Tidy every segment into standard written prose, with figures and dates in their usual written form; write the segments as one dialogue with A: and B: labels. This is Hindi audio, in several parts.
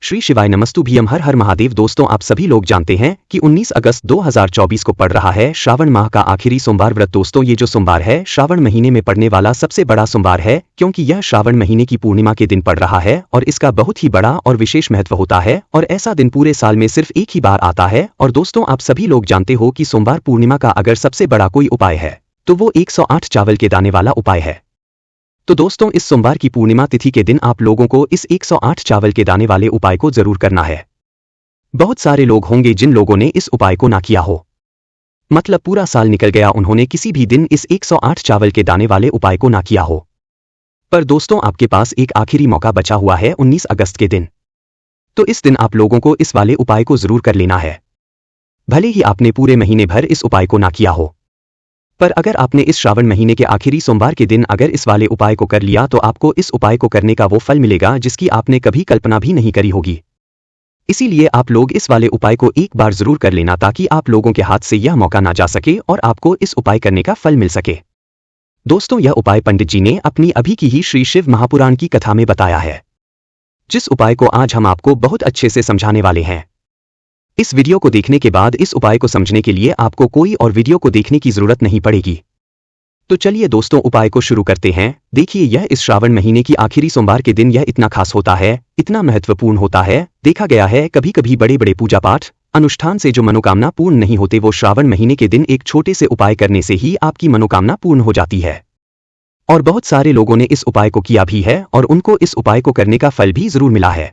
A: श्री शिवाय नमस्तुभ्यम। हर हर महादेव। दोस्तों, आप सभी लोग जानते हैं कि 19 अगस्त 2024 को पड़ रहा है श्रावण माह का आखिरी सोमवार व्रत। दोस्तों, ये जो सोमवार है श्रावण महीने में पड़ने वाला सबसे बड़ा सोमवार है, क्योंकि यह श्रावण महीने की पूर्णिमा के दिन पड़ रहा है और इसका बहुत ही बड़ा और विशेष महत्व होता है और ऐसा दिन पूरे साल में सिर्फ एक ही बार आता है। और दोस्तों, आप सभी लोग जानते हो कि सोमवार पूर्णिमा का अगर सबसे बड़ा कोई उपाय है तो वो 108 चावल के दाने वाला उपाय है। तो दोस्तों, इस सोमवार की पूर्णिमा तिथि के दिन आप लोगों को इस 108 चावल के दाने वाले उपाय को जरूर करना है। बहुत सारे लोग होंगे जिन लोगों ने इस उपाय को ना किया हो, मतलब पूरा साल निकल गया, उन्होंने किसी भी दिन इस 108 चावल के दाने वाले उपाय को ना किया हो। पर दोस्तों, आपके पास एक आखिरी मौका बचा हुआ है 19 अगस्त के दिन। तो इस दिन आप लोगों को इस वाले उपाय को जरूर कर लेना है, भले ही आपने पूरे महीने भर इस उपाय को ना किया हो। पर अगर आपने इस श्रावण महीने के आखिरी सोमवार के दिन अगर इस वाले उपाय को कर लिया तो आपको इस उपाय को करने का वो फल मिलेगा जिसकी आपने कभी कल्पना भी नहीं करी होगी। इसीलिए आप लोग इस वाले उपाय को एक बार जरूर कर लेना, ताकि आप लोगों के हाथ से यह मौका ना जा सके और आपको इस उपाय करने का फल मिल सके। दोस्तों, यह उपाय पंडित जी ने अपनी अभी की ही श्री शिव महापुराण की कथा में बताया है, जिस उपाय को आज हम आपको बहुत अच्छे से समझाने वाले हैं। इस वीडियो को देखने के बाद इस उपाय को समझने के लिए आपको कोई और वीडियो को देखने की जरूरत नहीं पड़ेगी। तो चलिए दोस्तों, उपाय को शुरू करते हैं। देखिए, यह इस श्रावण महीने की आखिरी सोमवार के दिन यह इतना खास होता है, इतना महत्वपूर्ण होता है। देखा गया है कभी कभी बड़े बड़े पूजा पाठ अनुष्ठान से जो मनोकामना पूर्ण नहीं होते, वो श्रावण महीने के दिन एक छोटे से उपाय करने से ही आपकी मनोकामना पूर्ण हो जाती है। और बहुत सारे लोगों ने इस उपाय को किया भी है और उनको इस उपाय को करने का फल भी जरूर मिला है।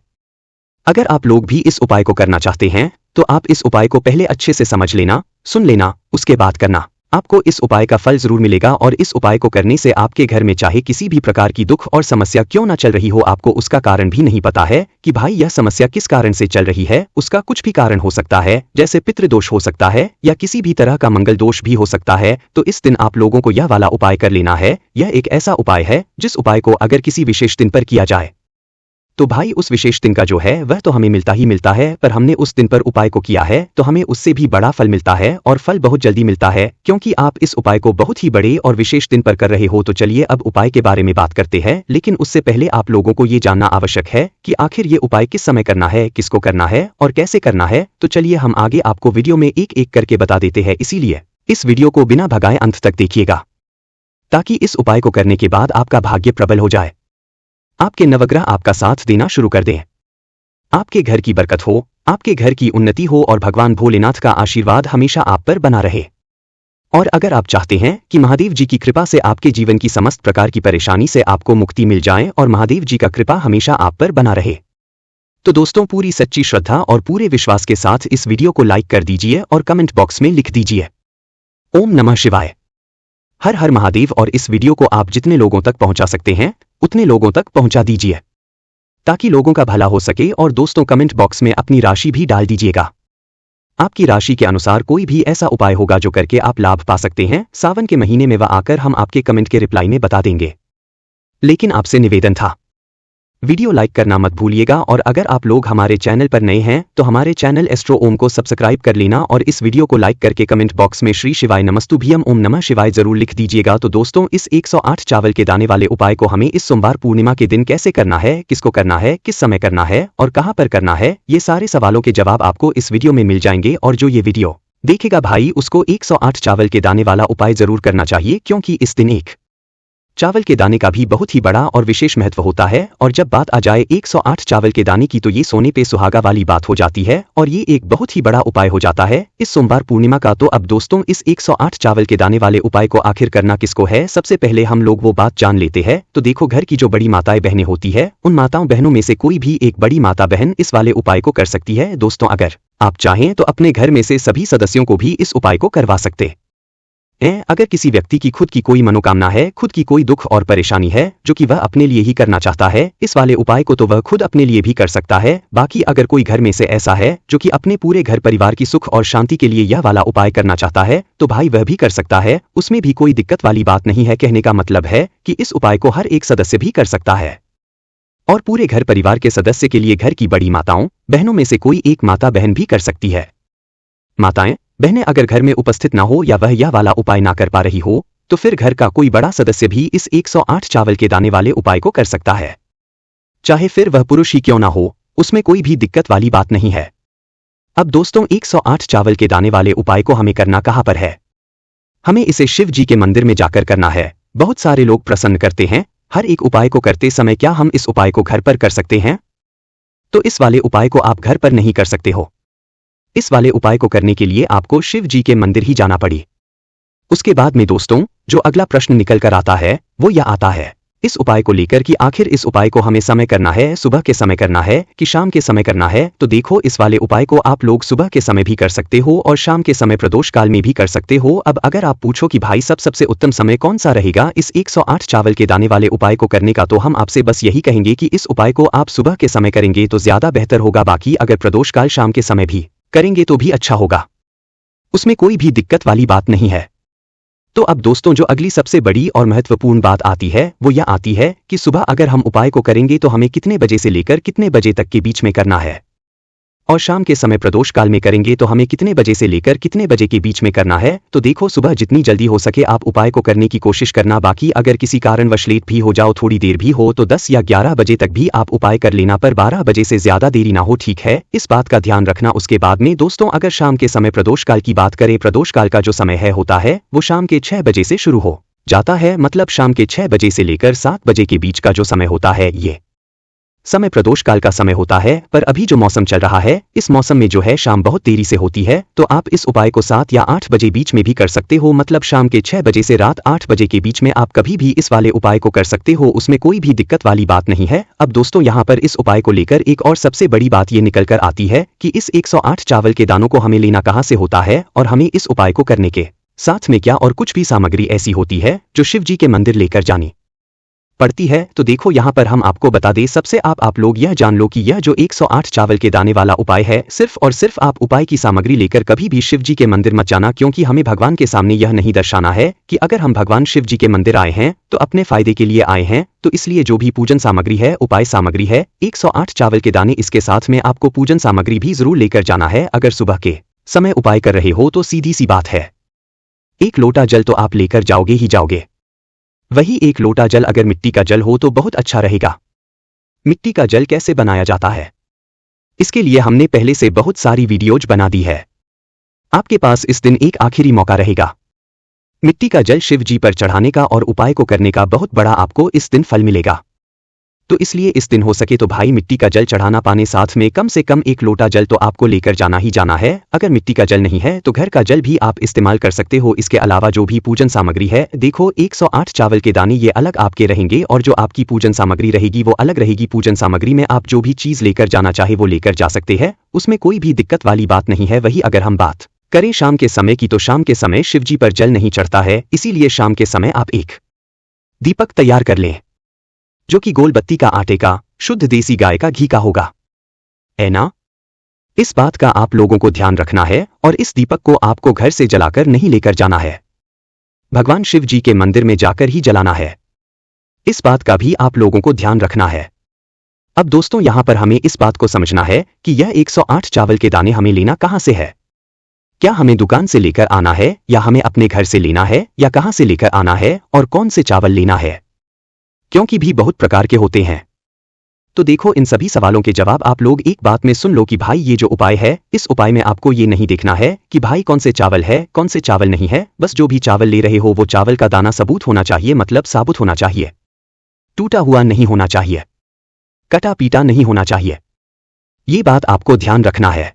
A: अगर आप लोग भी इस उपाय को करना चाहते हैं तो आप इस उपाय को पहले अच्छे से समझ लेना, सुन लेना, उसके बाद करना। आपको इस उपाय का फल जरूर मिलेगा और इस उपाय को करने से आपके घर में चाहे किसी भी प्रकार की दुख और समस्या क्यों ना चल रही हो, आपको उसका कारण भी नहीं पता है कि भाई यह समस्या किस कारण से चल रही है, उसका कुछ भी कारण हो सकता है, जैसे पितृदोष हो सकता है या किसी भी तरह का मंगल दोष भी हो सकता है। तो इस दिन आप लोगों को यह वाला उपाय कर लेना है। यह एक ऐसा उपाय है जिस उपाय को अगर किसी विशेष दिन पर किया जाए तो भाई उस विशेष दिन का जो है वह तो हमें मिलता ही मिलता है, पर हमने उस दिन पर उपाय को किया है तो हमें उससे भी बड़ा फल मिलता है और फल बहुत जल्दी मिलता है, क्योंकि आप इस उपाय को बहुत ही बड़े और विशेष दिन पर कर रहे हो। तो चलिए अब उपाय के बारे में बात करते हैं, लेकिन उससे पहले आप लोगों को ये जानना आवश्यक है कि आखिर ये उपाय किस समय करना है, किसको करना है और कैसे करना है। तो चलिए हम आगे आपको वीडियो में एक एक करके बता देते हैं, इसीलिए इस वीडियो को बिना भगाए अंत तक देखिएगा, ताकि इस उपाय को करने के बाद आपका भाग्य प्रबल हो जाए, आपके नवग्रह आपका साथ देना शुरू कर दें, आपके घर की बरकत हो, आपके घर की उन्नति हो और भगवान भोलेनाथ का आशीर्वाद हमेशा आप पर बना रहे। और अगर आप चाहते हैं कि महादेव जी की कृपा से आपके जीवन की समस्त प्रकार की परेशानी से आपको मुक्ति मिल जाए और महादेव जी का कृपा हमेशा आप पर बना रहे, तो दोस्तों पूरी सच्ची श्रद्धा और पूरे विश्वास के साथ इस वीडियो को लाइक कर दीजिए और कमेंट बॉक्स में लिख दीजिए ओम नमः शिवाय, हर हर महादेव। और इस वीडियो को आप जितने लोगों तक पहुंचा सकते हैं उतने लोगों तक पहुंचा दीजिए, ताकि लोगों का भला हो सके। और दोस्तों, कमेंट बॉक्स में अपनी राशि भी डाल दीजिएगा। आपकी राशि के अनुसार कोई भी ऐसा उपाय होगा जो करके आप लाभ पा सकते हैं। सावन के महीने में वह आकर हम आपके कमेंट के रिप्लाई में बता देंगे, लेकिन आपसे निवेदन था वीडियो लाइक करना मत भूलिएगा। और अगर आप लोग हमारे चैनल पर नए हैं तो हमारे चैनल एस्ट्रो ओम को सब्सक्राइब कर लेना और इस वीडियो को लाइक करके कमेंट बॉक्स में श्री शिवाय नमस्तुभ्यम ओम नमः शिवाय जरूर लिख दीजिएगा। तो दोस्तों, इस 108 चावल के दाने वाले उपाय को हमें इस सोमवार पूर्णिमा के दिन कैसे करना है, किसको करना है, किस समय करना है और कहां पर करना है, ये सारे सवालों के जवाब आपको इस वीडियो में मिल जाएंगे। और जो ये वीडियो देखेगा भाई उसको 108 चावल के दाने वाला उपाय जरूर करना चाहिए, क्योंकि इस दिन एक चावल के दाने का भी बहुत ही बड़ा और विशेष महत्व होता है। और जब बात आ जाए 108 चावल के दाने की तो ये सोने पे सुहागा वाली बात हो जाती है और ये एक बहुत ही बड़ा उपाय हो जाता है इस सोमवार पूर्णिमा का। तो अब दोस्तों, इस 108 चावल के दाने वाले उपाय को आखिर करना किसको है, सबसे पहले हम लोग वो बात जान लेते हैं। तो देखो, घर की जो बड़ी माताएं बहनें होती है, उन माताओं बहनों में से कोई भी एक बड़ी माता बहन इस वाले उपाय को कर सकती है। दोस्तों, अगर आप चाहें तो अपने घर में से सभी सदस्यों को भी इस उपाय को करवा सकते हैं। अगर किसी व्यक्ति की खुद की कोई मनोकामना है, खुद की कोई दुख और परेशानी है जो कि वह अपने लिए ही करना चाहता है, इस वाले उपाय को तो वह खुद अपने लिए भी कर सकता है। बाकी अगर कोई घर में से ऐसा है जो कि अपने पूरे घर परिवार की सुख और शांति के लिए यह वाला उपाय करना चाहता है, तो भाई वह भी कर सकता है, उसमें भी कोई दिक्कत वाली बात नहीं है। कहने का मतलब है कि इस उपाय को हर एक सदस्य भी कर सकता है और पूरे घर परिवार के सदस्य के लिए घर की बड़ी माताओं बहनों में से कोई एक माता बहन भी कर सकती है। माताएं बहनें अगर घर में उपस्थित ना हो या वह यह वाला उपाय ना कर पा रही हो, तो फिर घर का कोई बड़ा सदस्य भी इस 108 चावल के दाने वाले उपाय को कर सकता है, चाहे फिर वह पुरुष ही क्यों ना हो। उसमें कोई भी दिक्कत वाली बात नहीं है। अब दोस्तों 108 चावल के दाने वाले उपाय को हमें करना कहाँ पर है? हमें इसे शिव जी के मंदिर में जाकर करना है। बहुत सारे लोग प्रसन्न करते हैं, हर एक उपाय को करते समय क्या हम इस उपाय को घर पर कर सकते हैं? तो इस वाले उपाय को आप घर पर नहीं कर सकते हो। इस वाले उपाय को करने के लिए आपको शिव जी के मंदिर ही जाना पड़ी। उसके बाद में दोस्तों जो अगला प्रश्न निकल कर आता है वो यह आता है इस उपाय को लेकर कि आखिर इस उपाय को हमें समय करना है, सुबह के समय करना है कि शाम के समय करना है? तो देखो इस वाले उपाय को आप लोग सुबह के समय भी कर सकते हो और शाम के समय प्रदोष काल में भी कर सकते हो। अब अगर आप पूछो कि भाई सबसे उत्तम समय कौन सा रहेगा इस 108 चावल के दाने वाले उपाय को करने का, तो हम आपसे बस यही कहेंगे कि इस उपाय को आप सुबह के समय करेंगे तो ज्यादा बेहतर होगा। बाकी अगर प्रदोष काल शाम के समय भी करेंगे तो भी अच्छा होगा, उसमें कोई भी दिक्कत वाली बात नहीं है। तो अब दोस्तों जो अगली सबसे बड़ी और महत्वपूर्ण बात आती है वो यह आती है कि सुबह अगर हम उपाय को करेंगे तो हमें कितने बजे से लेकर कितने बजे तक के बीच में करना है, और शाम के समय प्रदोष काल में करेंगे तो हमें कितने बजे से लेकर कितने बजे के बीच में करना है। तो देखो सुबह जितनी जल्दी हो सके आप उपाय को करने की कोशिश करना। बाकी अगर किसी कारणवश लेट भी हो जाओ, थोड़ी देर भी हो, तो 10 या 11 बजे तक भी आप उपाय कर लेना, पर 12 बजे से ज्यादा देरी ना हो, ठीक है? इस बात का ध्यान रखना। उसके बाद में दोस्तों अगर शाम के समय प्रदोष काल की बात करें, प्रदोष काल का जो समय है होता है वो शाम के 6 बजे से शुरू हो जाता है, मतलब शाम के 6 बजे से लेकर 7 बजे के बीच का जो समय होता है ये समय प्रदोष काल का समय होता है। पर अभी जो मौसम चल रहा है इस मौसम में जो है शाम बहुत देरी से होती है, तो आप इस उपाय को 7 या 8 बजे बीच में भी कर सकते हो, मतलब शाम के 6 बजे से रात 8 बजे के बीच में आप कभी भी इस वाले उपाय को कर सकते हो, उसमें कोई भी दिक्कत वाली बात नहीं है। अब दोस्तों यहाँ पर इस उपाय को लेकर एक और सबसे बड़ी बात ये निकल कर आती है कि इस 108 चावल के दानों को हमें लेना कहाँ से होता है, और हमें इस उपाय को करने के साथ में क्या और कुछ भी सामग्री ऐसी होती है जो शिव जी के मंदिर लेकर जानी पड़ती है। तो देखो यहाँ पर हम आपको बता दें, सबसे आप लोग यह जान लो कि यह जो 108 चावल के दाने वाला उपाय है, सिर्फ और सिर्फ आप उपाय की सामग्री लेकर कभी भी शिव जी के मंदिर मत जाना, क्योंकि हमें भगवान के सामने यह नहीं दर्शाना है कि अगर हम भगवान शिव जी के मंदिर आए हैं तो अपने फायदे के लिए आए हैं। तो इसलिए जो भी पूजन सामग्री है, उपाय सामग्री है, 108 चावल के दाने, इसके साथ में आपको पूजन सामग्री भी जरूर लेकर जाना है। अगर सुबह के समय उपाय कर रहे हो तो सीधी सी बात है 1 लोटा जल तो आप लेकर जाओगे ही जाओगे। वही 1 लोटा जल अगर मिट्टी का जल हो तो बहुत अच्छा रहेगा। मिट्टी का जल कैसे बनाया जाता है इसके लिए हमने पहले से बहुत सारी वीडियोज बना दी है। आपके पास इस दिन एक आखिरी मौका रहेगा मिट्टी का जल शिव जी पर चढ़ाने का और उपाय को करने का, बहुत बड़ा आपको इस दिन फल मिलेगा। तो इसलिए इस दिन हो सके तो भाई मिट्टी का जल चढ़ाना पाने साथ में कम से कम 1 लोटा जल तो आपको लेकर जाना ही जाना है। अगर मिट्टी का जल नहीं है तो घर का जल भी आप इस्तेमाल कर सकते हो। इसके अलावा जो भी पूजन सामग्री है, देखो 108 चावल के दाने ये अलग आपके रहेंगे और जो आपकी पूजन सामग्री रहेगी वो अलग रहेगी। पूजन सामग्री में आप जो भी चीज लेकर जाना चाहे वो लेकर जा सकते हैं, उसमें कोई भी दिक्कत वाली बात नहीं है। वही अगर हम बात करें शाम के समय की, तो शाम के समय शिव जी पर जल नहीं चढ़ता है, इसीलिए शाम के समय आप एक दीपक तैयार कर लें जो कि गोल बत्ती का, आटे का, शुद्ध देसी गाय का घी का होगा, है ना? इस बात का आप लोगों को ध्यान रखना है और इस दीपक को आपको घर से जलाकर नहीं लेकर जाना है, भगवान शिव जी के मंदिर में जाकर ही जलाना है। इस बात का भी आप लोगों को ध्यान रखना है। अब दोस्तों यहां पर हमें इस बात को समझना है कि यह 108 चावल के दाने हमें लेना कहां से है। क्या हमें दुकान से लेकर आना है या हमें अपने घर से लेना है या कहां से लेकर आना है और कौन से चावल लेना है, क्योंकि भी बहुत प्रकार के होते हैं। तो देखो इन सभी सवालों के जवाब आप लोग एक बात में सुन लो कि भाई ये जो उपाय है, इस उपाय में आपको ये नहीं देखना है कि भाई कौन से चावल है कौन से चावल नहीं है। बस जो भी चावल ले रहे हो वो चावल का दाना सबूत होना चाहिए, मतलब साबुत होना चाहिए, टूटा हुआ नहीं होना चाहिए, कटा पीटा नहीं होना चाहिए। ये बात आपको ध्यान रखना है।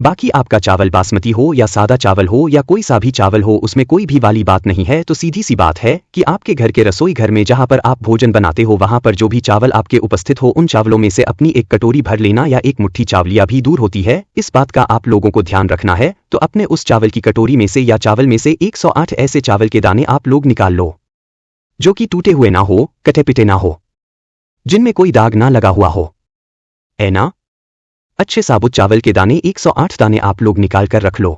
A: बाकी आपका चावल बासमती हो या सादा चावल हो या कोई सा भी चावल हो, उसमें कोई भी वाली बात नहीं है। तो सीधी सी बात है कि आपके घर के रसोई घर में जहां पर आप भोजन बनाते हो वहां पर जो भी चावल आपके उपस्थित हो उन चावलों में से अपनी एक कटोरी भर लेना या एक मुट्ठी चावलिया भी दूर होती है, इस बात का आप लोगों को ध्यान रखना है। तो अपने उस चावल की कटोरी में से या चावल में से 108 ऐसे चावल के दाने आप लोग निकाल लो जो कि टूटे हुए ना हो, कटे पिटे ना हो, जिनमें कोई दाग ना लगा हुआ हो, है ना? अच्छे साबुत चावल के दाने 108 दाने आप लोग निकाल कर रख लो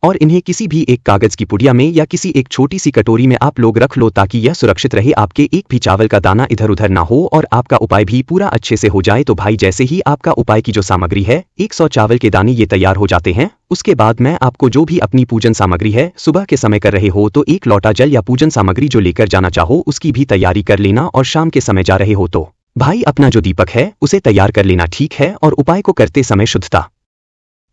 A: और इन्हें किसी भी एक कागज की पुड़िया में या किसी एक छोटी सी कटोरी में आप लोग रख लो, ताकि यह सुरक्षित रहे, आपके एक भी चावल का दाना इधर उधर ना हो और आपका उपाय भी पूरा अच्छे से हो जाए। तो भाई जैसे ही आपका उपाय की जो सामग्री है 100 चावल के दाने ये तैयार हो जाते हैं, उसके बाद मैं आपको जो भी अपनी पूजन सामग्री है, सुबह के समय कर रहे हो तो 1 लोटा जल या पूजन सामग्री जो लेकर जाना चाहो उसकी भी तैयारी कर लेना, और शाम के समय जा रहे हो तो भाई अपना जो दीपक है उसे तैयार कर लेना ठीक है, और उपाय को करते समय शुद्धता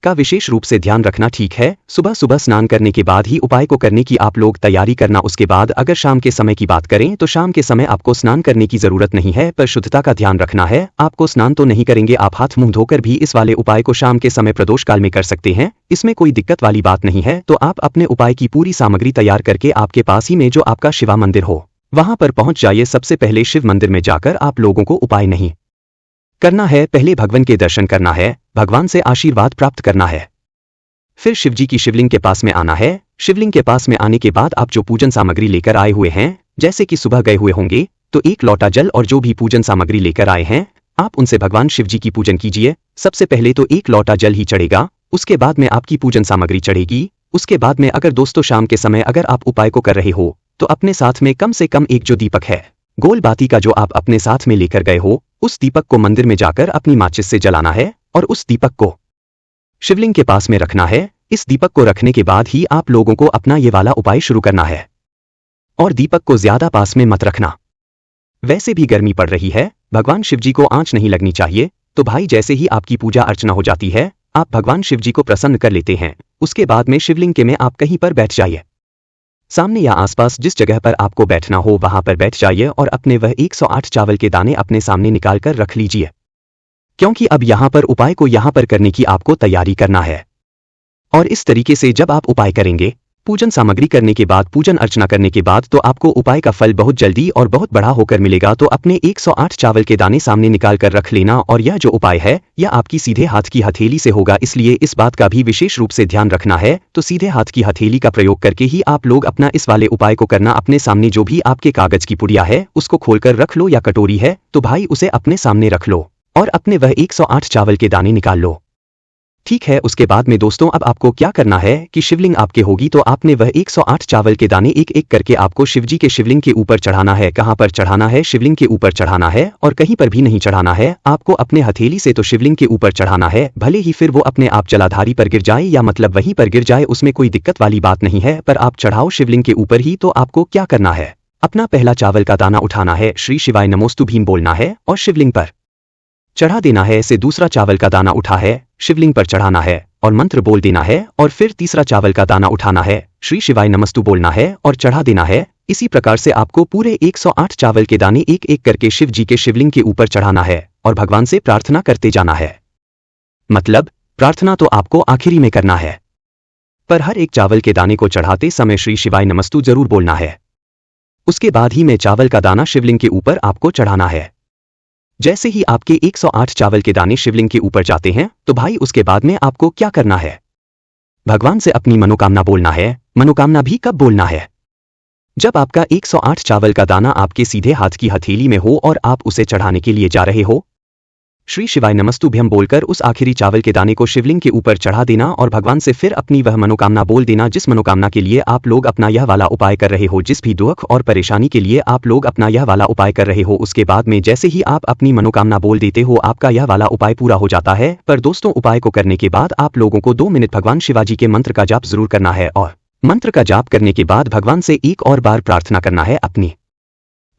A: का विशेष रूप से ध्यान रखना ठीक है। सुबह सुबह स्नान करने के बाद ही उपाय को करने की आप लोग तैयारी करना। उसके बाद अगर शाम के समय की बात करें तो शाम के समय आपको स्नान करने की जरूरत नहीं है, पर शुद्धता का ध्यान रखना है। आपको स्नान तो नहीं करेंगे, आप हाथ मुंह धोकर भी इस वाले उपाय को शाम के समय प्रदोष काल में कर सकते हैं, इसमें कोई दिक्कत वाली बात नहीं है। तो आप अपने उपाय की पूरी सामग्री तैयार करके आपके पास ही में जो आपका शिवा मंदिर हो वहां पर पहुंच जाइए। सबसे पहले शिव मंदिर में जाकर आप लोगों को उपाय नहीं करना है, पहले भगवान के दर्शन करना है, भगवान से आशीर्वाद प्राप्त करना है। फिर शिवजी की शिवलिंग के पास में आना है। शिवलिंग के पास में आने के बाद आप जो पूजन सामग्री लेकर आए हुए हैं, जैसे कि सुबह गए हुए होंगे तो 1 लोटा जल और जो भी पूजन सामग्री लेकर आए हैं आप उनसे भगवान शिवजी की पूजन कीजिए। सबसे पहले तो 1 लोटा जल ही चढ़ेगा, उसके बाद में आपकी पूजन सामग्री चढ़ेगी। उसके बाद में अगर दोस्तों शाम के समय अगर आप उपाय को कर रहे हो तो अपने साथ में कम से कम एक जो दीपक है गोल बाती का जो आप अपने साथ में लेकर गए हो, उस दीपक को मंदिर में जाकर अपनी माचिस से जलाना है और उस दीपक को शिवलिंग के पास में रखना है। इस दीपक को रखने के बाद ही आप लोगों को अपना ये वाला उपाय शुरू करना है, और दीपक को ज्यादा पास में मत रखना। वैसे भी गर्मी पड़ रही है, भगवान शिवजी को आंच नहीं लगनी चाहिए। तो भाई जैसे ही आपकी पूजा अर्चना हो जाती है आप भगवान शिवजी को प्रसन्न कर लेते हैं। उसके बाद में शिवलिंग के में आप कहीं पर बैठ जाइए, सामने या आसपास जिस जगह पर आपको बैठना हो वहां पर बैठ जाइए और अपने वह 108 चावल के दाने अपने सामने निकाल कर रख लीजिए, क्योंकि अब यहां पर उपाय को यहां पर करने की आपको तैयारी करना है। और इस तरीके से जब आप उपाय करेंगे, पूजन सामग्री करने के बाद, पूजन अर्चना करने के बाद, तो आपको उपाय का फल बहुत जल्दी और बहुत बड़ा होकर मिलेगा। तो अपने 108 चावल के दाने सामने निकाल कर रख लेना, और यह जो उपाय है यह आपकी सीधे हाथ की हथेली से होगा, इसलिए इस बात का भी विशेष रूप से ध्यान रखना है। तो सीधे हाथ की हथेली का प्रयोग करके ही आप लोग अपना इस वाले उपाय को करना। अपने सामने जो भी आपके कागज की पुड़िया है उसको खोलकर रख लो, या कटोरी है तो भाई उसे अपने सामने रख लो और अपने वह 108 चावल के दाने निकाल लो, ठीक है। उसके बाद में दोस्तों अब आपको क्या करना है कि शिवलिंग आपके होगी तो आपने वह 108 चावल के दाने एक एक करके आपको शिवजी के शिवलिंग के ऊपर चढ़ाना है। कहां पर चढ़ाना है? शिवलिंग के ऊपर चढ़ाना है, और कहीं पर भी नहीं चढ़ाना है। आपको अपने हथेली से तो शिवलिंग के ऊपर चढ़ाना है, भले ही फिर वो अपने आप जलाधारी पर गिर जाए या मतलब वहीं पर गिर जाए, उसमें कोई दिक्कत वाली बात नहीं है, पर आप चढ़ाओ शिवलिंग के ऊपर ही। तो आपको क्या करना है, अपना पहला चावल का दाना उठाना है, श्री शिवाय नमोस्तु भीम बोलना है और शिवलिंग पर चढ़ा देना है। ऐसे दूसरा चावल का दाना उठा है, शिवलिंग पर चढ़ाना है और मंत्र बोल देना है, और फिर तीसरा चावल का दाना उठाना है, श्री शिवाय नमस्तु बोलना है और चढ़ा देना है। इसी प्रकार से आपको पूरे 108 चावल के दाने एक एक करके शिव जी के शिवलिंग के ऊपर चढ़ाना है और भगवान से प्रार्थना करते जाना है। मतलब प्रार्थना तो आपको आखिरी में करना है, पर हर एक चावल के दाने को चढ़ाते समय श्री शिवाय नमस्तु जरूर बोलना है। उसके बाद ही में चावल का दाना शिवलिंग के ऊपर आपको चढ़ाना है। जैसे ही आपके 108 चावल के दाने शिवलिंग के ऊपर जाते हैं तो भाई उसके बाद में आपको क्या करना है, भगवान से अपनी मनोकामना बोलना है। मनोकामना भी कब बोलना है? जब आपका 108 चावल का दाना आपके सीधे हाथ की हथेली में हो और आप उसे चढ़ाने के लिए जा रहे हो। श्री शिवाय नमस्तुभ्यम बोलकर उस आखिरी चावल के दाने को शिवलिंग के ऊपर चढ़ा देना और भगवान से फिर अपनी वह मनोकामना बोल देना, जिस मनोकामना के लिए आप लोग अपना यह वाला उपाय कर रहे हो, जिस भी दुख और परेशानी के लिए आप लोग अपना यह वाला उपाय कर रहे हो। उसके बाद में जैसे ही आप अपनी मनोकामना बोल देते हो आपका यह वाला उपाय पूरा हो जाता है। पर दोस्तों उपाय को करने के बाद आप लोगों को 2 मिनट भगवान शिवाजी के मंत्र का जाप जरूर करना है, और मंत्र का जाप करने के बाद भगवान से एक और बार प्रार्थना करना है अपनी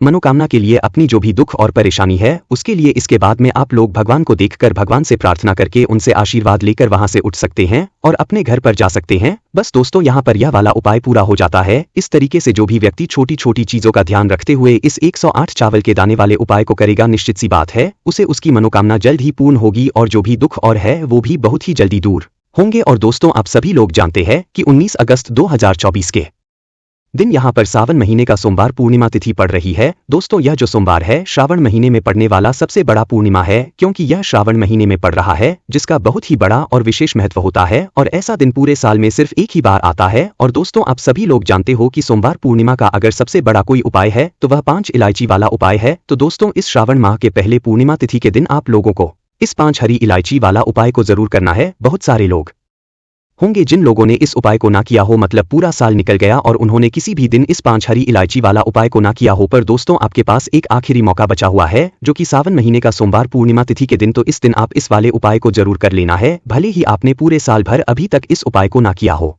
A: मनोकामना के लिए, अपनी जो भी दुख और परेशानी है उसके लिए। इसके बाद में आप लोग भगवान को देखकर, भगवान से प्रार्थना करके उनसे आशीर्वाद लेकर वहां से उठ सकते हैं और अपने घर पर जा सकते हैं। बस दोस्तों यहाँ पर यह वाला उपाय पूरा हो जाता है। इस तरीके से जो भी व्यक्ति छोटी छोटी चीजों का ध्यान रखते हुए इस 108 चावल के दाने वाले उपाय को करेगा, निश्चित सी बात है उसे उसकी मनोकामना जल्द ही पूर्ण होगी और जो भी दुख और है वो भी बहुत ही जल्दी दूर होंगे। और दोस्तों आप सभी लोग जानते हैं कि 19 अगस्त 2024 के दिन यहाँ पर सावन महीने का सोमवार पूर्णिमा तिथि पड़ रही है। दोस्तों यह जो सोमवार है श्रावण महीने में पड़ने वाला सबसे बड़ा पूर्णिमा है, क्योंकि यह श्रावण महीने में पड़ रहा है, जिसका बहुत ही बड़ा और विशेष महत्व होता है और ऐसा दिन पूरे साल में सिर्फ एक ही बार आता है। और दोस्तों आप सभी लोग जानते हो कि सोमवार पूर्णिमा का अगर सबसे बड़ा कोई उपाय है तो वह 5 इलायची वाला उपाय है। तो दोस्तों इस श्रावण माह के पहले पूर्णिमा तिथि के दिन आप लोगों को इस 5 हरी इलायची वाला उपाय को जरूर करना है। बहुत सारे लोग होंगे जिन लोगों ने इस उपाय को ना किया हो, मतलब पूरा साल निकल गया और उन्होंने किसी भी दिन इस 5 हरी इलायची वाला उपाय को ना किया हो। पर दोस्तों आपके पास एक आखिरी मौका बचा हुआ है, जो कि सावन महीने का सोमवार पूर्णिमा तिथि के दिन। तो इस दिन आप इस वाले उपाय को जरूर कर लेना है, भले ही आपने पूरे साल भर अभी तक इस उपाय को ना किया हो।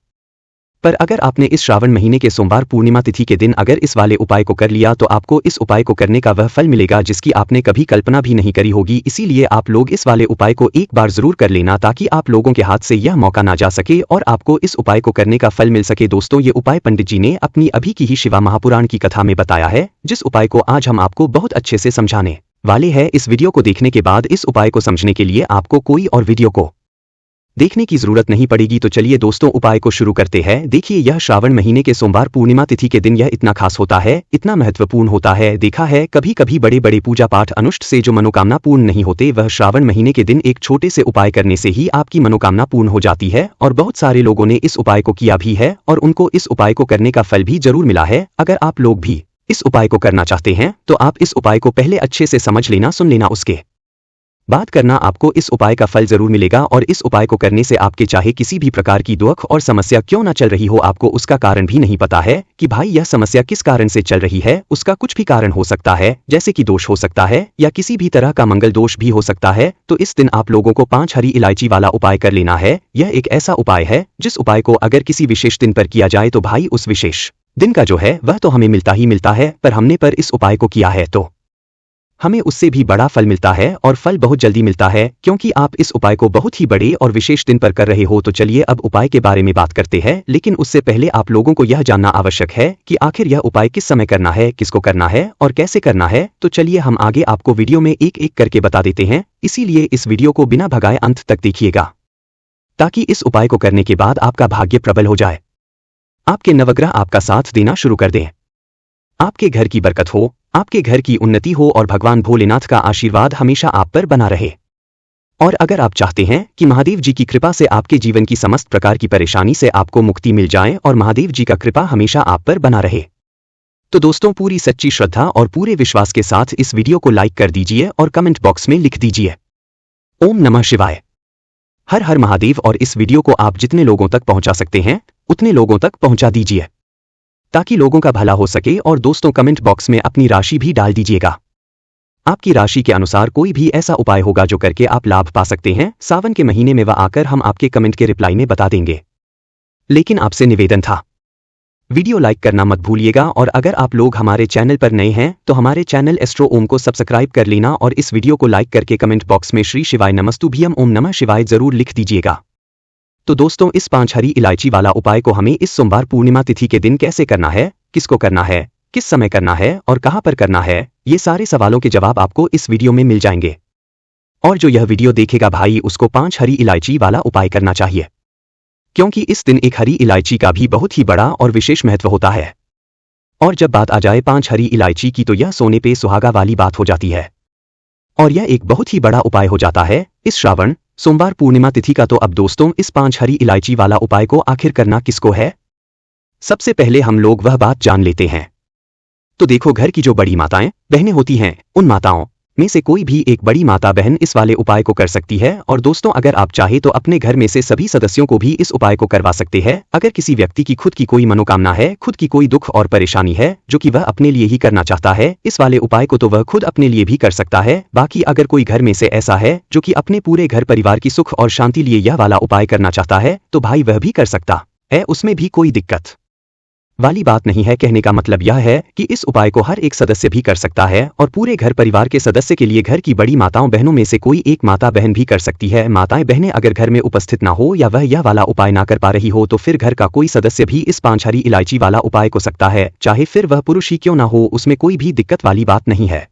A: पर अगर आपने इस श्रावण महीने के सोमवार पूर्णिमा तिथि के दिन अगर इस वाले उपाय को कर लिया तो आपको इस उपाय को करने का वह फल मिलेगा जिसकी आपने कभी कल्पना भी नहीं करी होगी। इसीलिए आप लोग इस वाले उपाय को एक बार जरूर कर लेना ताकि आप लोगों के हाथ से यह मौका ना जा सके और आपको इस उपाय को करने का फल मिल सके। दोस्तों, ये उपाय पंडित जी ने अपनी अभी की ही शिवा महापुराण की कथा में बताया है, जिस उपाय को आज हम आपको बहुत अच्छे से समझाने वाले हैं। इस वीडियो को देखने के बाद इस उपाय को समझने के लिए आपको कोई और वीडियो को देखने की जरूरत नहीं पड़ेगी। तो चलिए दोस्तों, उपाय को शुरू करते हैं। देखिए, यह श्रावण महीने के सोमवार पूर्णिमा तिथि के दिन यह इतना खास होता है, इतना महत्वपूर्ण होता है। देखा है कभी कभी बड़े बड़े पूजा पाठ अनुष्ठ से जो मनोकामना पूर्ण नहीं होते, वह श्रावण महीने के दिन एक छोटे से उपाय करने से ही आपकी मनोकामना पूर्ण हो जाती है। और बहुत सारे लोगों ने इस उपाय को किया भी है और उनको इस उपाय को करने का फल भी जरूर मिला है। अगर आप लोग भी इस उपाय को करना चाहते हैं तो आप इस उपाय को पहले अच्छे से समझ लेना, सुन लेना, उसके बात करना। आपको इस उपाय का फल जरूर मिलेगा और इस उपाय को करने से आपके चाहे किसी भी प्रकार की दुख और समस्या क्यों ना चल रही हो, आपको उसका कारण भी नहीं पता है कि भाई यह समस्या किस कारण से चल रही है। उसका कुछ भी कारण हो सकता है, जैसे कि दोष हो सकता है या किसी भी तरह का मंगल दोष भी हो सकता है। तो इस दिन आप लोगों को 5 हरी इलायची वाला उपाय कर लेना है। यह एक ऐसा उपाय है जिस उपाय को अगर किसी विशेष दिन पर किया जाए तो भाई उस विशेष दिन का जो है वह तो हमें मिलता ही मिलता है, पर हमने पर इस उपाय को किया है तो हमें उससे भी बड़ा फल मिलता है और फल बहुत जल्दी मिलता है, क्योंकि आप इस उपाय को बहुत ही बड़े और विशेष दिन पर कर रहे हो। तो चलिए अब उपाय के बारे में बात करते हैं, लेकिन उससे पहले आप लोगों को यह जानना आवश्यक है कि आखिर यह उपाय किस समय करना है, किसको करना है और कैसे करना है। तो चलिए हम आगे आपको वीडियो में एक एक करके बता देते हैं, इसीलिए इस वीडियो को बिना भगाए अंत तक देखिएगा ताकि इस उपाय को करने के बाद आपका भाग्य प्रबल हो जाए, आपके नवग्रह आपका साथ देना शुरू कर दें, आपके घर की बरकत हो, आपके घर की उन्नति हो और भगवान भोलेनाथ का आशीर्वाद हमेशा आप पर बना रहे। और अगर आप चाहते हैं कि महादेव जी की कृपा से आपके जीवन की समस्त प्रकार की परेशानी से आपको मुक्ति मिल जाए और महादेव जी का कृपा हमेशा आप पर बना रहे, तो दोस्तों पूरी सच्ची श्रद्धा और पूरे विश्वास के साथ इस वीडियो को लाइक कर दीजिए और कमेंट बॉक्स में लिख दीजिए ओम नमः शिवाय, हर हर महादेव। और इस वीडियो को आप जितने लोगों तक पहुंचा सकते हैं उतने लोगों तक पहुंचा दीजिए ताकि लोगों का भला हो सके। और दोस्तों कमेंट बॉक्स में अपनी राशि भी डाल दीजिएगा, आपकी राशि के अनुसार कोई भी ऐसा उपाय होगा जो करके आप लाभ पा सकते हैं। सावन के महीने में वह आकर हम आपके कमेंट के रिप्लाई में बता देंगे। लेकिन आपसे निवेदन था, वीडियो लाइक करना मत भूलिएगा। और अगर आप लोग हमारे चैनल पर नए हैं तो हमारे चैनल एस्ट्रो ओम को सब्सक्राइब कर लेना और इस वीडियो को लाइक करके कमेंट बॉक्स में श्री शिवाय नमस्तुभ्यम ओम नमः शिवाय जरूर लिख दीजिएगा। तो दोस्तों इस 5 हरी इलायची वाला उपाय को हमें इस सोमवार पूर्णिमा तिथि के दिन कैसे करना है, किसको करना है, किस समय करना है और कहां पर करना है, ये सारे सवालों के जवाब आपको इस वीडियो में मिल जाएंगे। और जो यह वीडियो देखेगा भाई उसको 5 हरी इलायची वाला उपाय करना चाहिए, क्योंकि इस दिन एक हरी इलायची का भी बहुत ही बड़ा और विशेष महत्व होता है। और जब बात आ जाए 5 हरी इलायची की तो यह सोने पे सुहागा वाली बात हो जाती है और यह एक बहुत ही बड़ा उपाय हो जाता है इस श्रावण सोमवार पूर्णिमा तिथि का। तो अब दोस्तों इस 5 हरी इलायची वाला उपाय को आखिर करना किसको है, सबसे पहले हम लोग वह बात जान लेते हैं। तो देखो, घर की जो बड़ी माताएं बहनें होती हैं उन माताओं में से कोई भी एक बड़ी माता बहन इस वाले उपाय को कर सकती है। और दोस्तों अगर आप चाहे तो अपने घर में से सभी सदस्यों को भी इस उपाय को करवा सकते हैं। अगर किसी व्यक्ति की खुद की कोई मनोकामना है, खुद की कोई दुख और परेशानी है जो कि वह अपने लिए ही करना चाहता है इस वाले उपाय को, तो वह खुद अपने लिए भी कर सकता है। बाकी अगर कोई घर में से ऐसा है जो कि अपने पूरे घर परिवार की सुख और शांति लिए यह वाला उपाय करना चाहता है तो भाई वह भी कर सकता है, उसमें भी कोई दिक्कत वाली बात नहीं है। कहने का मतलब यह है कि इस उपाय को हर एक सदस्य भी कर सकता है और पूरे घर परिवार के सदस्य के लिए घर की बड़ी माताओं बहनों में से कोई एक माता बहन भी कर सकती है। माताएं बहनें अगर घर में उपस्थित ना हो या वह यह वाला उपाय ना कर पा रही हो तो फिर घर का कोई सदस्य भी इस 5 हरी इलायची वाला उपाय को सकता है, चाहे फिर वह पुरुष ही क्यों ना हो, उसमें कोई भी दिक्कत वाली बात नहीं है।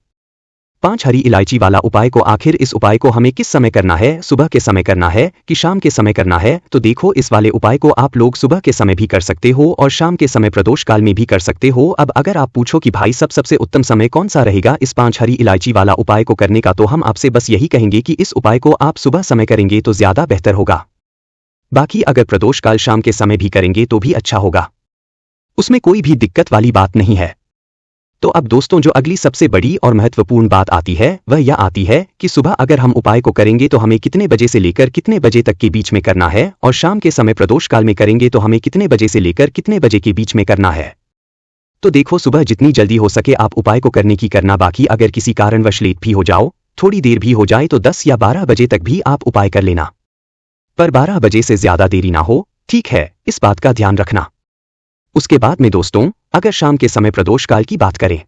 A: 5 हरी इलायची वाला उपाय को आखिर इस उपाय को हमें किस समय करना है, सुबह के समय करना है कि शाम के समय करना है। तो देखो, इस वाले उपाय को आप लोग सुबह के समय भी कर सकते हो और शाम के समय प्रदोष काल में भी कर सकते हो। अब अगर आप पूछो कि भाई सबसे उत्तम समय कौन सा रहेगा इस 5 हरी इलायची वाला उपाय को करने का, तो हम आपसे बस यही कहेंगे कि इस उपाय को आप सुबह समय करेंगे तो ज्यादा बेहतर होगा। बाकी अगर प्रदोष काल शाम के समय भी करेंगे तो भी अच्छा होगा, उसमें कोई भी दिक्कत वाली बात नहीं है। तो अब दोस्तों जो अगली सबसे बड़ी और महत्वपूर्ण बात आती है वह यह आती है कि सुबह अगर हम उपाय को करेंगे तो हमें कितने बजे से लेकर कितने बजे तक के बीच में करना है, और शाम के समय प्रदोष काल में करेंगे तो हमें कितने बजे से लेकर कितने बजे के बीच में करना है। तो देखो, सुबह जितनी जल्दी हो सके आप उपाय को करने की करना। बाकी अगर किसी कारणवश लेट भी हो जाओ, थोड़ी देर भी हो जाए तो 10 या 12 बजे तक भी आप उपाय कर लेना, पर 12 बजे से ज्यादा देरी ना हो, ठीक है, इस बात का ध्यान रखना। उसके बाद में दोस्तों, अगर शाम के समय प्रदोष काल की बात करें,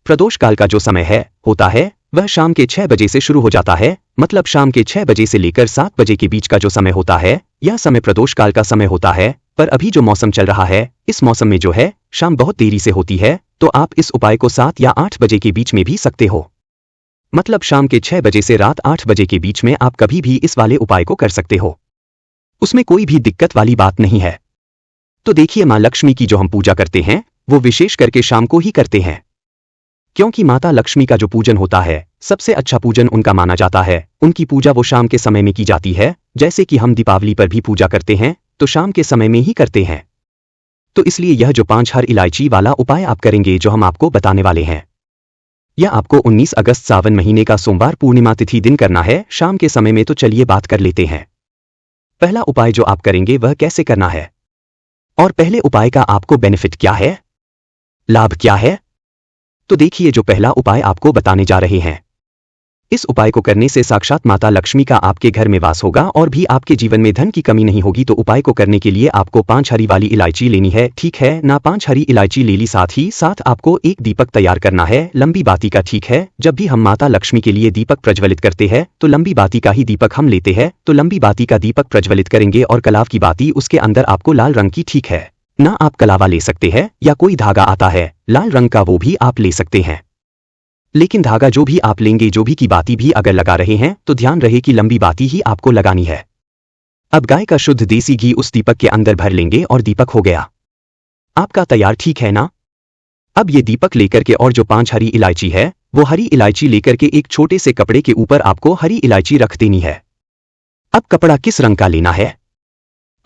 A: प्रदोष काल का जो समय होता है वह शाम के 6 बजे से शुरू हो जाता है। मतलब शाम के 6 बजे से लेकर 7 बजे के बीच का जो समय होता है, यह समय प्रदोष काल का समय होता है। पर अभी जो मौसम चल रहा है, इस मौसम में जो है शाम बहुत देरी से होती है, तो आप इस उपाय को 7 या 8 बजे के बीच में भी सकते हो। मतलब शाम के 6 बजे से रात 8 बजे के बीच में आप कभी भी इस वाले उपाय को कर सकते हो। उसमें कोई भी दिक्कत वाली बात नहीं है। तो देखिए, माँ लक्ष्मी की जो हम पूजा करते हैं वो विशेष करके शाम को ही करते हैं, क्योंकि माता लक्ष्मी का जो पूजन होता है सबसे अच्छा पूजन उनका माना जाता है। उनकी पूजा वो शाम के समय में की जाती है। जैसे कि हम दीपावली पर भी पूजा करते हैं तो शाम के समय में ही करते हैं। तो इसलिए यह जो 5 हरी इलायची वाला उपाय आप करेंगे, जो हम आपको बताने वाले हैं, यह आपको 19 अगस्त सावन महीने का सोमवार पूर्णिमा तिथि दिन करना है, शाम के समय में। तो चलिए बात कर लेते हैं। पहला उपाय जो आप करेंगे वह कैसे करना है, और पहले उपाय का आपको बेनिफिट क्या है, लाभ क्या है। तो देखिए, जो पहला उपाय आपको बताने जा रहे हैं, इस उपाय को करने से साक्षात माता लक्ष्मी का आपके घर में वास होगा और भी आपके जीवन में धन की कमी नहीं होगी। तो उपाय को करने के लिए आपको 5 हरी वाली इलायची लेनी है, ठीक है ना। 5 हरी इलायची ले ली, साथ ही साथ आपको एक दीपक तैयार करना है, लंबी बाती का, ठीक है। जब भी हम माता लक्ष्मी के लिए दीपक प्रज्वलित करते हैं तो लंबी बाती का ही दीपक हम लेते हैं। तो लंबी बाती का दीपक प्रज्वलित करेंगे और कलाव की बाती, उसके अंदर आपको लाल रंग की, ठीक है ना। आप कलावा ले सकते हैं या कोई धागा आता है लाल रंग का, वो भी आप ले सकते हैं। लेकिन धागा जो भी आप लेंगे, जो भी की बाती भी अगर लगा रहे हैं तो ध्यान रहे कि लंबी बाती ही आपको लगानी है। अब गाय का शुद्ध देसी घी उस दीपक के अंदर भर लेंगे और दीपक हो गया आपका तैयार, ठीक है ना। अब ये दीपक लेकर के और जो 5 हरी इलायची है, वो हरी इलायची लेकर के एक छोटे से कपड़े के ऊपर आपको हरी इलायची रख देनी है। अब कपड़ा किस रंग का लेना है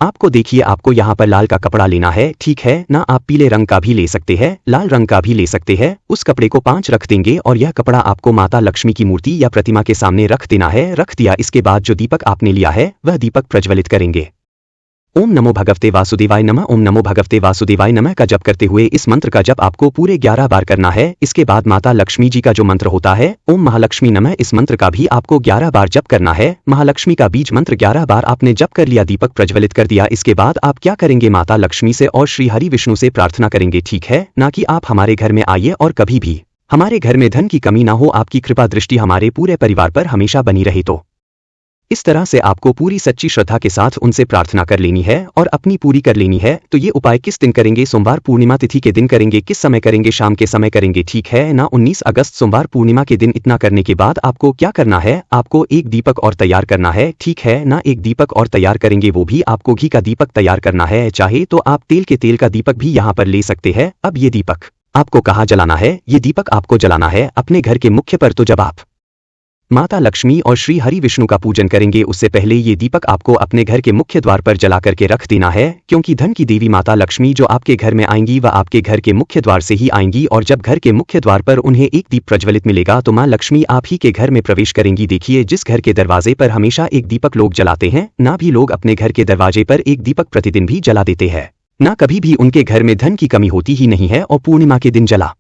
A: आपको, देखिए आपको यहाँ पर लाल का कपड़ा लेना है, ठीक है ना। आप पीले रंग का भी ले सकते हैं, लाल रंग का भी ले सकते हैं। उस कपड़े को 5 रख देंगे और यह कपड़ा आपको माता लक्ष्मी की मूर्ति या प्रतिमा के सामने रख देना है। रख दिया, इसके बाद जो दीपक आपने लिया है वह दीपक प्रज्वलित करेंगे। ओम नमो भगवते वासुदेवाय नमः, ओम नमो भगवते वासुदेवाय नमः का जप करते हुए इस मंत्र का जप आपको पूरे 11 बार करना है। इसके बाद माता लक्ष्मी जी का जो मंत्र होता है, ओम महालक्ष्मी नमः, इस मंत्र का भी आपको 11 बार जप करना है। महालक्ष्मी का बीज मंत्र 11 बार आपने जप कर लिया, दीपक प्रज्वलित कर दिया। इसके बाद आप क्या करेंगे, माता लक्ष्मी से और श्री हरि विष्णु से प्रार्थना करेंगे, ठीक है ना, कि आप हमारे घर में आइए और कभी भी हमारे घर में धन की कमी ना हो, आपकी कृपा दृष्टि हमारे पूरे परिवार पर हमेशा बनी रहे। तो इस तरह से आपको पूरी सच्ची श्रद्धा के साथ उनसे प्रार्थना कर लेनी है और अपनी पूरी कर लेनी है। तो ये उपाय किस दिन करेंगे, सोमवार पूर्णिमा तिथि के दिन करेंगे। किस समय करेंगे, शाम के समय करेंगे, ठीक है ना। 19 अगस्त सोमवार पूर्णिमा के दिन। इतना करने के बाद आपको क्या करना है, आपको एक दीपक और तैयार करना है, ठीक है ना। एक दीपक और तैयार करेंगे, वो भी आपको घी का दीपक तैयार करना है। चाहे तो आप तेल का दीपक भी यहाँ पर ले सकते हैं। अब ये दीपक आपको कहाँ जलाना है, ये दीपक आपको जलाना है अपने घर के मुख्य पर। तो जब आप माता लक्ष्मी और श्री हरि विष्णु का पूजन करेंगे, उससे पहले ये दीपक आपको अपने घर के मुख्य द्वार पर जला करके रख देना है, क्योंकि धन की देवी माता लक्ष्मी जो आपके घर में आएंगी वह आपके घर के मुख्य द्वार से ही आएंगी। और जब घर के मुख्य द्वार पर उन्हें एक दीप प्रज्वलित मिलेगा तो माँ लक्ष्मी आप ही के घर में प्रवेश करेंगी। देखिए, जिस घर के दरवाजे पर हमेशा एक दीपक लोग जलाते हैं ना, भी लोग अपने घर के दरवाजे पर एक दीपक प्रतिदिन भी जला देते हैं ना, कभी भी उनके घर में धन की कमी होती ही नहीं है और पूर्णिमा के दिन जला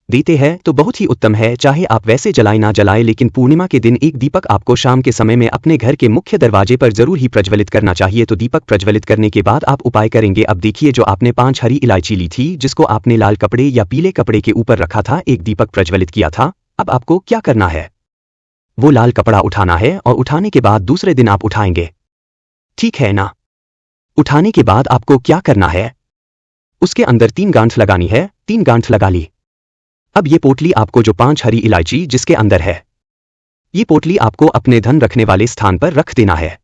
A: देते हैं। तो बहुत ही उत्तम है, चाहे आप वैसे जलाए ना जलाए, लेकिन पूर्णिमा के दिन एक दीपक आपको शाम के समय में अपने घर के मुख्य दरवाजे पर जरूर ही प्रज्वलित करना चाहिए। तो दीपक प्रज्वलित करने के बाद आप उपाय करेंगे। अब देखिए, जो आपने 5 हरी इलायची ली थी, जिसको आपने लाल कपड़े या पीले कपड़े के ऊपर रखा था, एक दीपक प्रज्वलित किया था, अब आपको क्या करना है, वो लाल कपड़ा उठाना है और उठाने के बाद दूसरे दिन आप उठाएंगे, ठीक है ना। उठाने के बाद आपको क्या करना है, उसके अंदर 3 गांठ लगानी है। 3 गांठ लगा ली। अब ये पोटली आपको, जो 5 हरी इलायची जिसके अंदर है, ये पोटली आपको अपने धन रखने वाले स्थान पर रख देना है।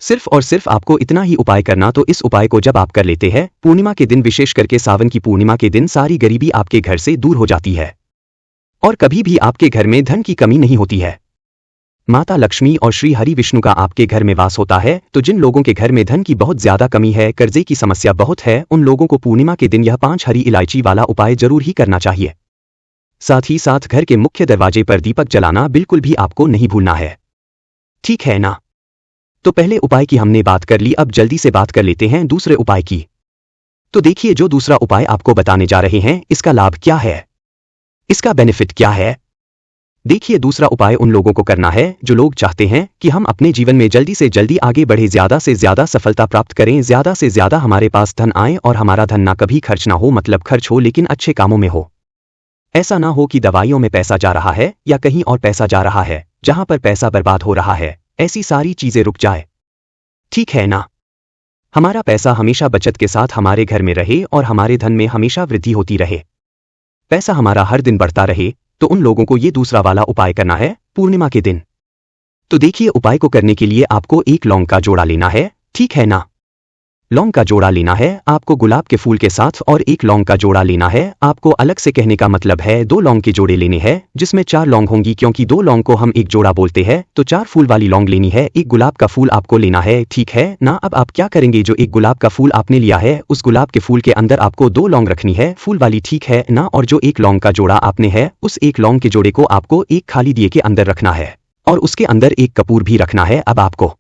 A: सिर्फ और सिर्फ आपको इतना ही उपाय करना। तो इस उपाय को जब आप कर लेते हैं पूर्णिमा के दिन, विशेष करके सावन की पूर्णिमा के दिन, सारी गरीबी आपके घर से दूर हो जाती है और कभी भी आपके घर में धन की कमी नहीं होती है। माता लक्ष्मी और श्री हरि विष्णु का आपके घर में वास होता है। तो जिन लोगों के घर में धन की बहुत ज्यादा कमी है, कर्जे की समस्या बहुत है, उन लोगों को पूर्णिमा के दिन यह 5 हरी इलायची वाला उपाय जरूर ही करना चाहिए। साथ ही साथ घर के मुख्य दरवाजे पर दीपक जलाना बिल्कुल भी आपको नहीं भूलना है, ठीक है ना। तो पहले उपाय की हमने बात कर ली, अब जल्दी से बात कर लेते हैं दूसरे उपाय की। तो देखिए, जो दूसरा उपाय आपको बताने जा रहे हैं, इसका लाभ क्या है, इसका बेनिफिट क्या है, देखिए, दूसरा उपाय उन लोगों को करना है जो लोग चाहते हैं कि हम अपने जीवन में जल्दी से जल्दी आगे बढ़े, ज्यादा से ज्यादा सफलता प्राप्त करें, ज्यादा से ज्यादा हमारे पास धन आए और हमारा धन ना कभी खर्च ना हो, मतलब खर्च हो लेकिन अच्छे कामों में हो। ऐसा ना हो कि दवाइयों में पैसा जा रहा है या कहीं और पैसा जा रहा है जहां पर पैसा बर्बाद हो रहा है, ऐसी सारी चीजें रुक जाए। ठीक है ना? हमारा पैसा हमेशा बचत के साथ हमारे घर में रहे और हमारे धन में हमेशा वृद्धि होती रहे, पैसा हमारा हर दिन बढ़ता रहे। तो उन लोगों को ये दूसरा वाला उपाय करना है पूर्णिमा के दिन। तो देखिए, उपाय को करने के लिए आपको एक लौंग का जोड़ा लेना है, ठीक है ना? लौंग का जोड़ा लेना है आपको गुलाब के फूल के साथ, और एक लौंग का जोड़ा लेना है आपको। अलग से कहने का मतलब है 2 लौंग के जोड़े लेने हैं जिसमें 4 लौंग होंगी, क्योंकि 2 लौंग को हम एक जोड़ा बोलते हैं। तो 4 फूल वाली लौंग लेनी है, एक गुलाब का फूल आपको लेना है, ठीक है ना? अब आप क्या करेंगे, जो एक गुलाब का फूल आपने लिया है उस गुलाब के फूल के अंदर आपको 2 लौंग रखनी है फूल वाली, ठीक है ना? और जो एक लौंग का जोड़ा आपने है उस एक लौंग के जोड़े को आपको एक खाली दिए के अंदर रखना है, और उसके अंदर एक कपूर भी रखना है। अब आपको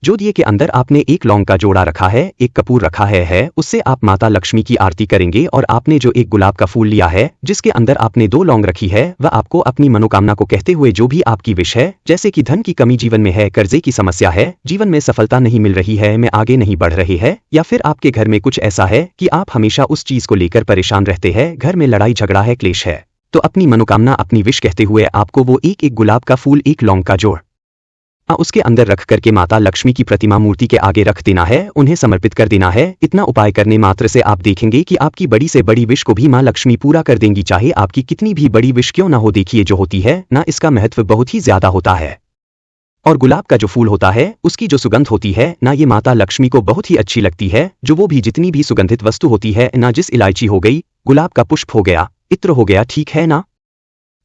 A: जो दिए के अंदर आपने एक लौंग का जोड़ा रखा है, एक कपूर रखा है, उससे आप माता लक्ष्मी की आरती करेंगे। और आपने जो एक गुलाब का फूल लिया है जिसके अंदर आपने 2 लौंग रखी है, वह आपको अपनी मनोकामना को कहते हुए, जो भी आपकी विश है, जैसे कि धन की कमी जीवन में है, कर्जे की समस्या है, जीवन में सफलता नहीं मिल रही है, मैं आगे नहीं बढ़ रही है, या फिर आपके घर में कुछ ऐसा है कि आप हमेशा उस चीज को लेकर परेशान रहते हैं, घर में लड़ाई झगड़ा है, क्लेश है, तो अपनी मनोकामना, अपनी विश कहते हुए आपको वो एक गुलाब का फूल, एक लौंग का जोड़ उसके अंदर रख करके माता लक्ष्मी की प्रतिमा मूर्ति के आगे रख देना है, उन्हें समर्पित कर देना है। इतना उपाय करने मात्र से आप देखेंगे कि आपकी बड़ी से बड़ी विश को भी मां लक्ष्मी पूरा कर देंगी, चाहे आपकी कितनी भी बड़ी विश क्यों ना हो। देखिए, जो होती है ना, इसका महत्व बहुत ही ज्यादा होता है। और गुलाब का जो फूल होता है उसकी जो सुगंध होती है ना, ये माता लक्ष्मी को बहुत ही अच्छी लगती है। जो वो भी जितनी भी सुगंधित वस्तु होती है ना, जिस इलायची हो गई, गुलाब का पुष्प हो गया, इत्र हो गया, ठीक है ना?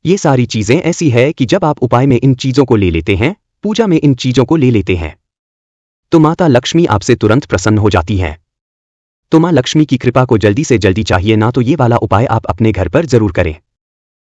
A: ये सारी चीजें ऐसी है कि जब आप उपाय में इन चीजों को ले लेते हैं, पूजा में इन चीजों को ले लेते हैं, तो माता लक्ष्मी आपसे तुरंत प्रसन्न हो जाती हैं। तो मां लक्ष्मी की कृपा को जल्दी से जल्दी चाहिए ना, तो ये वाला उपाय आप अपने घर पर जरूर करें।